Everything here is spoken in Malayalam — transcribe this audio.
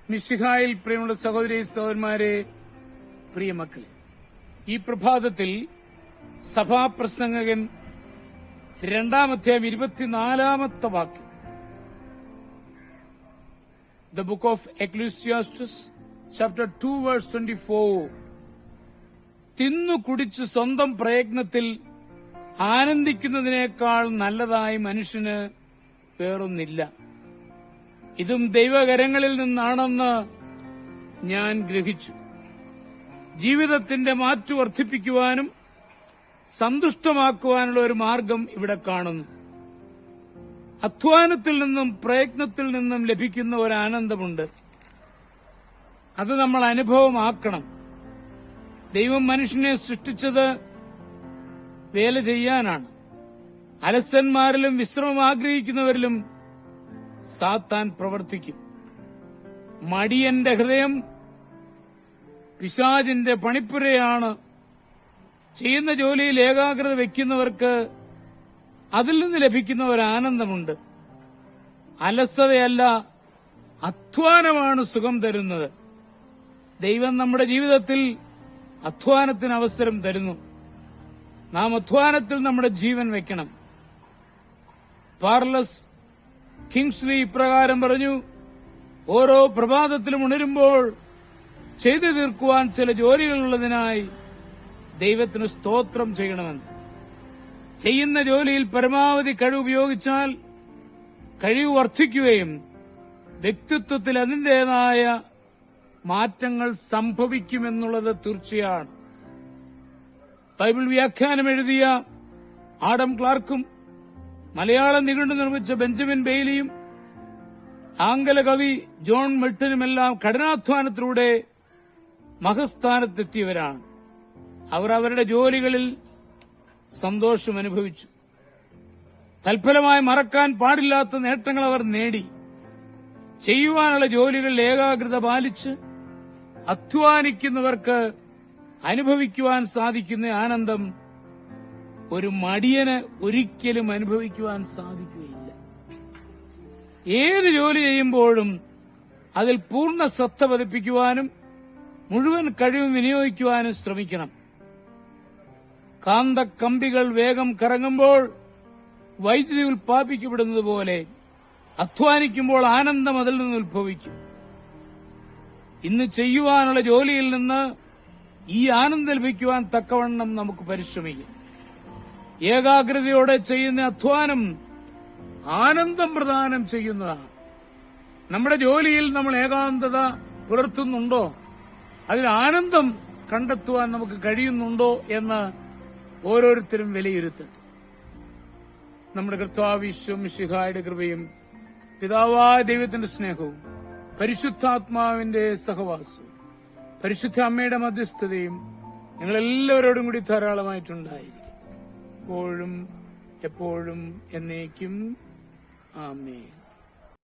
മിശിഹായിൽ പ്രിയമുള്ള സഹോദരി സഹോദരന്മാരെ, പ്രിയ മക്കളെ, ഈ പ്രഭാതത്തിൽ സഭാപ്രസംഗകൻ 2-ാം അധ്യായം 24-ാമത്തെ വാക്യം, the book of Ecclesiastes chapter 2 verse 24, തിന്നു കുടിച്ച് സ്വന്തം പ്രയത്നത്തിൽ ആനന്ദിക്കുന്നതിനേക്കാൾ നല്ലതായി മനുഷ്യന് വേറൊന്നില്ല. ഇതും ദൈവകരങ്ങളിൽ നിന്നാണെന്ന് ഞാൻ ഗ്രഹിച്ചു. ജീവിതത്തിന്റെ മാറ്റു വർദ്ധിപ്പിക്കുവാനും സന്തുഷ്ടമാക്കുവാനുള്ള ഒരു മാർഗം ഇവിടെ കാണുന്നു. അധ്വാനത്തിൽ നിന്നും പ്രയത്നത്തിൽ നിന്നും ലഭിക്കുന്ന ഒരു ആനന്ദമുണ്ട്. അത് നമ്മൾ അനുഭവമാക്കണം. ദൈവം മനുഷ്യനെ സൃഷ്ടിച്ചത് വേല ചെയ്യാനാണ്. അലസന്മാരിലും വിശ്രമം ആഗ്രഹിക്കുന്നവരിലും സാത്താൻ പ്രവർത്തിക്കും. മടിയന്റെ ഹൃദയം പിശാചിന്റെ പണിപ്പുരയാണ്. ചെയ്യുന്ന ജോലിയിൽ ഏകാഗ്രത വയ്ക്കുന്നവർക്ക് അതിൽ നിന്ന് ലഭിക്കുന്ന ഒരു ആനന്ദമുണ്ട്. അലസതയല്ല, അധ്വാനമാണ് സുഖം തരുന്നത്. ദൈവം നമ്മുടെ ജീവിതത്തിൽ അധ്വാനത്തിന് അവസരം തരുന്നു. നാം അധ്വാനത്തിൽ നമ്മുടെ ജീവൻ വെക്കണം. പാർലസ് കിങ്സ്ലി ഇപ്രകാരം പറഞ്ഞു: ഓരോ പ്രഭാതത്തിലും ഉണരുമ്പോൾ ചെയ്തു തീർക്കുവാൻ ചില ജോലികളുള്ളതിനായി ദൈവത്തിന് സ്തോത്രം ചെയ്യണമെന്ന്. ചെയ്യുന്ന ജോലിയിൽ പരമാവധി കഴിവ് ഉപയോഗിച്ചാൽ കഴിവ് വർദ്ധിക്കുകയും വ്യക്തിത്വത്തിൽ അതിന്റേതായ മാറ്റങ്ങൾ സംഭവിക്കുമെന്നുള്ളത് തീർച്ചയാണ്. ബൈബിൾ വ്യാഖ്യാനം എഴുതിയ ആഡം ക്ലാർക്കും മലയാളം നിഘണ്ടു നിർമ്മിച്ച ബെഞ്ചമിൻ ബെയ്ലിയും ആംഗല കവി ജോൺ മിൽട്ടനുമെല്ലാം കഠിനാധ്വാനത്തിലൂടെ മഹസ്ഥാനത്തെത്തിയവരാണ്. അവർ അവരുടെ ജോലികളിൽ സന്തോഷം അനുഭവിച്ചു. തൽഫലമായി മറക്കാൻ പാടില്ലാത്ത നേട്ടങ്ങൾ അവർ നേടി. ചെയ്യുവാനുള്ള ജോലികളിൽ ഏകാഗ്രത പാലിച്ച് അധ്വാനിക്കുന്നവർക്ക് അനുഭവിക്കുവാൻ സാധിക്കുന്ന ആനന്ദം ഒരു മടിയന് ഒരിക്കലും അനുഭവിക്കുവാൻ സാധിക്കുകയില്ല. ഏത് ജോലി ചെയ്യുമ്പോഴും അതിൽ പൂർണ്ണ ശ്രദ്ധ പതിപ്പിക്കുവാനും മുഴുവൻ കഴിവും വിനിയോഗിക്കുവാനും ശ്രമിക്കണം. കാന്തക്കമ്പികൾ വേഗം കറങ്ങുമ്പോൾ വൈദ്യുതി ഉൽപ്പാദിപ്പിക്കപ്പെടുന്നത് പോലെ അധ്വാനിക്കുമ്പോൾ ആനന്ദം അതിൽ നിന്ന് ഉത്ഭവിക്കും. ഇന്ന് ചെയ്യുവാനുള്ള ജോലിയിൽ നിന്ന് ഈ ആനന്ദം ലഭിക്കുവാൻ തക്കവണ്ണം നമുക്ക് പരിശ്രമിക്കാം. ഏകാഗ്രതയോടെ ചെയ്യുന്ന അധ്വാനം ആനന്ദം പ്രദാനം ചെയ്യുന്നതാണ്. നമ്മുടെ ജോലിയിൽ നമ്മൾ ഏകാന്തത പുലർത്തുന്നുണ്ടോ? അതിൽ ആനന്ദം കണ്ടെത്തുവാൻ നമുക്ക് കഴിയുന്നുണ്ടോ എന്ന് ഓരോരുത്തരും വിലയിരുത്തട്ടെ. നമ്മുടെ കർത്താവ് ഈശോ മിശിഹായുടെ കൃപയും പിതാവായ ദൈവത്തിന്റെ സ്നേഹവും പരിശുദ്ധാത്മാവിന്റെ സഹവാസവും പരിശുദ്ധ അമ്മയുടെ മധ്യസ്ഥതയും ഞങ്ങളെല്ലാവരോടും കൂടി ധാരാളമായിട്ടുണ്ടായിരിക്കും, എപ്പോഴും എപ്പോഴും എന്നേക്കും. ആമേൻ.